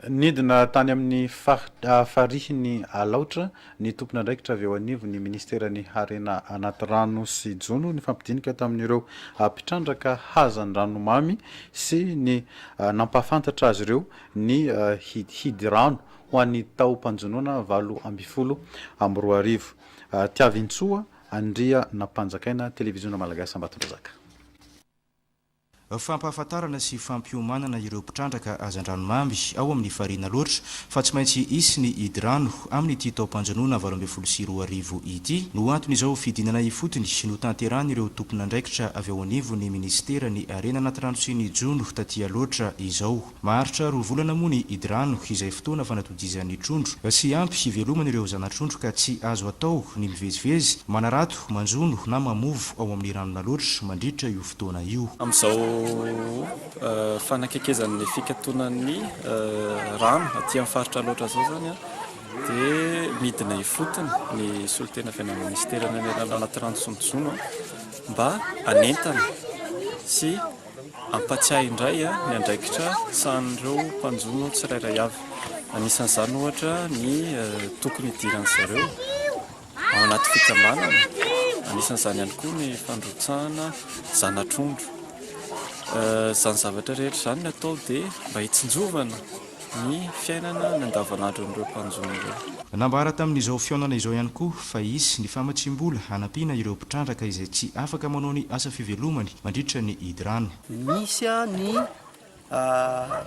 Nidina tany amin'ny Farihin'Alaotra ny tompona andraikitra avy eo anivo ny ministerany harena anaty rano sy jono ny fampidinika tamin'ireo mpitrandraka hazan'ny ranomamy sy ny nampahafantatra azy ireo ny hidy rano ho an'ny tao mpanjonoana 2024. Tiavintsoa Andria nampanjakaina televiziona malagasy Ambatondrazaka. Fampahafantarana sy fampiomanana ireo mpitrandraka hazan-dranomamy ao amin'ny Farihin'Alaotra fa tsy maintsy isy ny hidy rano amin'ity taom-panjonoana 2024 ity no anton'izao fidinana ifotony no tanterahany ireo tompon'andraikitra avy ao anivo ny ministera ny arena anaty rano sy ny jono taty Alaotra izao. Maharitra 2 volana moa ny hidy rano izay fotoana fanatodizan'ny trondro sy ampy hivelomana ireo zanatrondro ka tsy azo atao ny mivezivezy, manarato, manjono na mamovo ao amin'ny ranon'Alaotra mandritra io fotoana io. Fanakekezan'ny fikatonan'ny rano aty amin'ny faritra Alaotra zao zany dia midina ifotony ny solitena fiainana ministera ny anaty rano sy ny jono mba anentana sy ampatsiahy indray ny andraikitra sahan'ireo mpanjono tsirairay avy. Anisan'izany ohatra ny tokony hidiran'ny zareo ao anaty fikambanana, anisan'izany ihany koa ny fandrotsahana zanatrondro. Zany zavatra rehetra zany ny atao dia mba hitsinjovana ny fiainana ny andavanandro n'ireo mpanjono ireo. Nambara tamin'izao fiainana izao ihany koa fa isy ny famatsim-bola hanampiana ireo mpitrandraka izay tsy afaka manao ny asa fivelomany mandritra ny hidy rano. Misy ny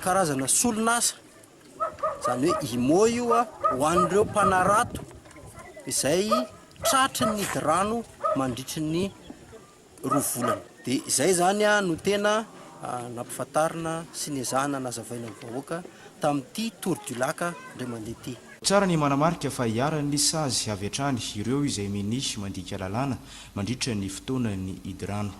karazana solonasa, zany hoe imo io ho an'ireo mpanarato izay tratry ny hidy rano mandritry ny 2 volana. Dia izay zany no tena nampifantarina sy niazahana nazavaina ny vahoaka tamin'ity Tour du Lac indray mandeha ity. Tsara ny manamarika fa hiaran'ny sazy avy hatrany ireo izay minisy mandika lalàna mandritra ny fotoana ny hidy rano.